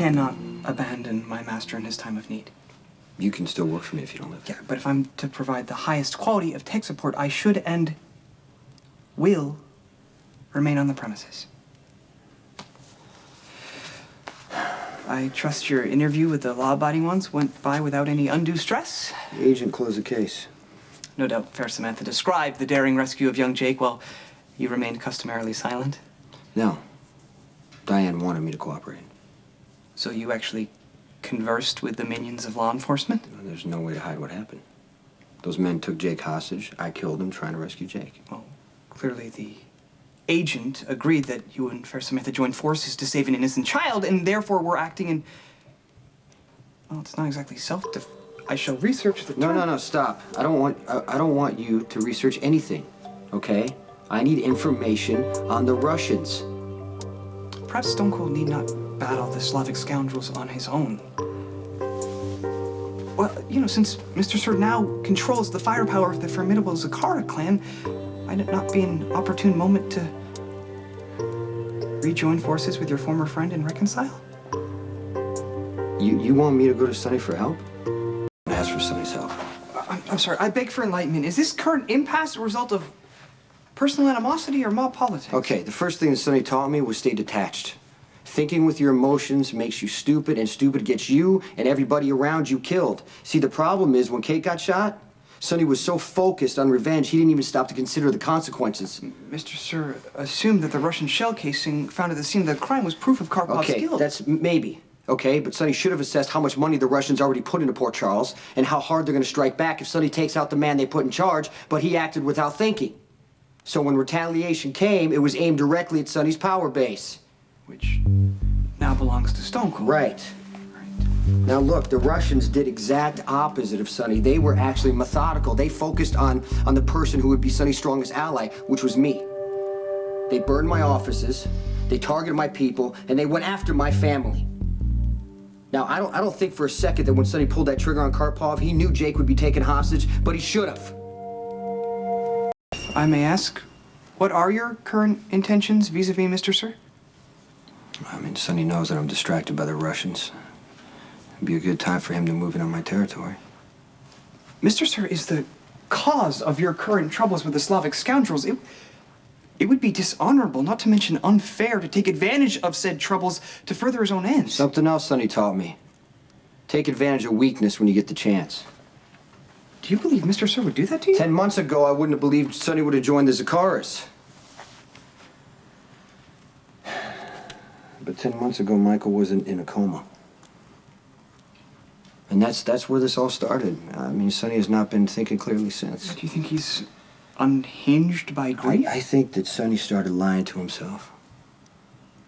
Cannot abandon my master in his time of need. You can still work for me if you don't live there. Yeah, but if I'm to provide the highest quality of tech support, I should and will remain on the premises. I trust your interview with the law-abiding ones went by without any undue stress? The agent closed the case. No doubt Fair Samantha described the daring rescue of young Jake while you remained customarily silent. No. Diane wanted me to cooperate. So you actually conversed with the minions of law enforcement? There's no way to hide what happened. Those men took Jake hostage. I killed him trying to rescue Jake. Well, clearly the agent agreed that you and Fair Samantha joined forces to save an innocent child, and therefore were acting in... Well, it's not exactly self-def... I shall research the term... No, stop. I don't want you to research anything, okay? I need information on the Russians. Perhaps Stone Cold need not battle the Slavic scoundrels on his own. Well, you know, since Mr. Sir now controls the firepower of the formidable Zakara clan, might it not be an opportune moment to rejoin forces with your former friend and reconcile? You want me to go to Sunny for help? Ask for Sunny's help. I'm sorry, I beg for enlightenment. Is this current impasse a result of personal animosity or mob politics? Okay, the first thing that Sunny taught me was stay detached. Thinking with your emotions makes you stupid, and stupid gets you and everybody around you killed. See, the problem is when Kate got shot, Sunny was so focused on revenge, he didn't even stop to consider the consequences. Mr. Sir assumed that the Russian shell casing found at the scene of the crime was proof of Karpov's guilt. Okay, that's maybe. Okay, but Sunny should have assessed how much money the Russians already put into Port Charles and how hard they're going to strike back if Sunny takes out the man they put in charge, but he acted without thinking. So when retaliation came, it was aimed directly at Sunny's power base. Which now belongs to Stone Cold. Right. Now look, the Russians did exact opposite of Sunny. They were actually methodical. They focused on the person who would be Sunny's strongest ally, which was me. They burned my offices, they targeted my people, and they went after my family. Now, I don't think for a second that when Sunny pulled that trigger on Karpov, he knew Jake would be taken hostage, but he should have. I may ask, what are your current intentions vis-a-vis Mr. Sir? I mean, Sunny knows that I'm distracted by the Russians. It'd be a good time for him to move in on my territory. Mr. Sir is the cause of your current troubles with the Slavic scoundrels. It would be dishonorable, not to mention unfair, to take advantage of said troubles to further his own ends. Something else Sunny taught me. Take advantage of weakness when you get the chance. Do you believe Mr. Sir would do that to you? 10 months ago, I wouldn't have believed Sunny would have joined the Zakaras. But 10 months ago, Michael wasn't in a coma. And that's where this all started. I mean, Sunny has not been thinking clearly since. Do you think he's unhinged by grief? I think that Sunny started lying to himself.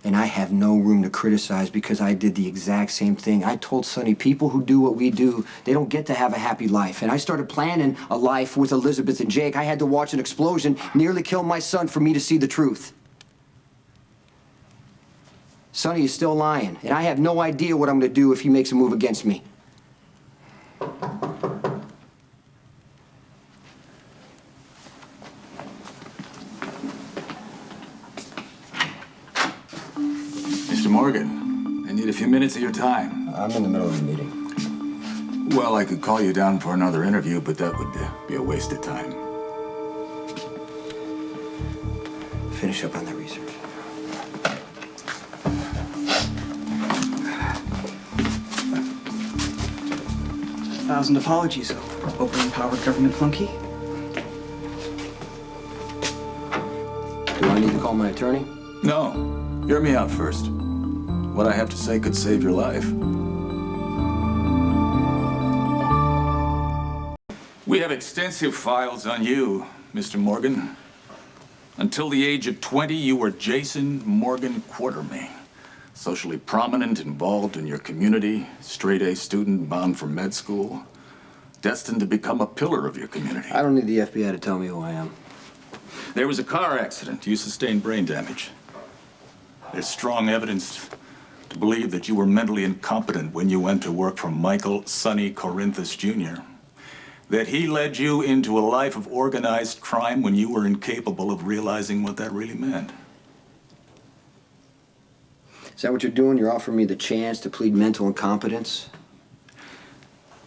And I have no room to criticize because I did the exact same thing. I told Sunny, people who do what we do, they don't get to have a happy life. And I started planning a life with Elizabeth and Jake. I had to watch an explosion nearly kill my son for me to see the truth. Sunny is still lying, and I have no idea what I'm going to do if he makes a move against me. Mr. Morgan, I need a few minutes of your time. I'm in the middle of a meeting. Well, I could call you down for another interview, but that would be a waste of time. Finish up on that research. Thousand apologies, overempowered government flunky. Do I need to call my attorney? No, hear me out first. What I have to say could save your life. We have extensive files on you, Mr. Morgan. Until the age of 20, you were Jason Morgan Quartermain. Socially prominent, involved in your community, straight-A student bound for med school, destined to become a pillar of your community. I don't need the FBI to tell me who I am. There was a car accident. You sustained brain damage. There's strong evidence to believe that you were mentally incompetent when you went to work for Michael Sonny Corinthus Jr. That he led you into a life of organized crime when you were incapable of realizing what that really meant. Is that what you're doing? You're offering me the chance to plead mental incompetence?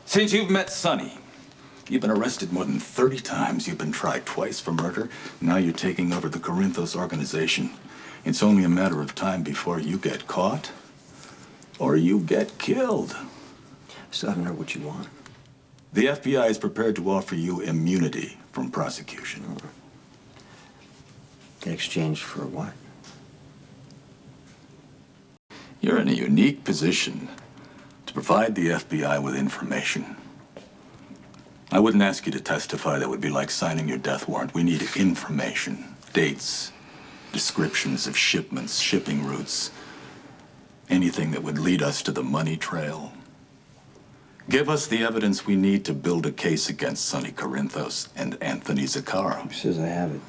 Since you've met Sonny, you've been arrested more than 30 times. You've been tried twice for murder. Now you're taking over the Corinthos organization. It's only a matter of time before you get caught or you get killed. Still haven't heard what you want. The FBI is prepared to offer you immunity from prosecution. In exchange for what? You're in a unique position to provide the FBI with information. I wouldn't ask you to testify. That would be like signing your death warrant. We need information, dates, descriptions of shipments, shipping routes, anything that would lead us to the money trail. Give us the evidence we need to build a case against Sonny Corinthos and Anthony Zacchara. Who says I have it?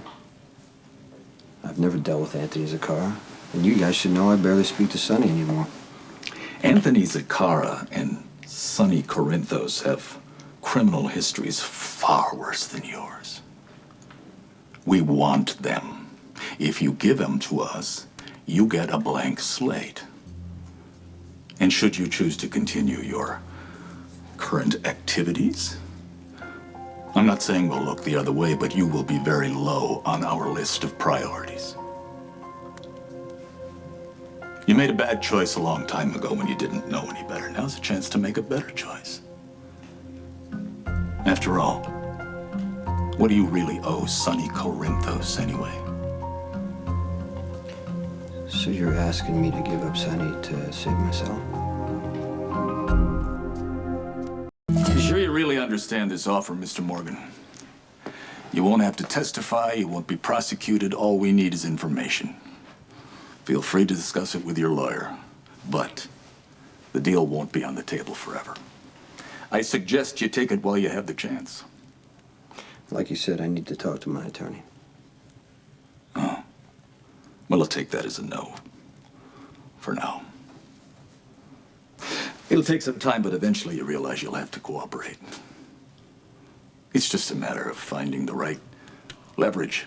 I've never dealt with Anthony Zacchara. And you guys should know I barely speak to Sonny anymore. Anthony Zacchara and Sonny Corinthos have criminal histories far worse than yours. We want them. If you give them to us, you get a blank slate. And should you choose to continue your current activities, I'm not saying we'll look the other way, but you will be very low on our list of priorities. You made a bad choice a long time ago when you didn't know any better. Now's a chance to make a better choice. After all, what do you really owe Sonny Corinthos anyway? So you're asking me to give up Sonny to save myself? You sure you really understand this offer, Mr. Morgan? You won't have to testify, you won't be prosecuted. All we need is information. Feel free to discuss it with your lawyer, but the deal won't be on the table forever. I suggest you take it while you have the chance. Like you said, I need to talk to my attorney. Oh. Well, I'll take that as a no. For now. It'll take some time, but eventually you realize you'll have to cooperate. It's just a matter of finding the right leverage.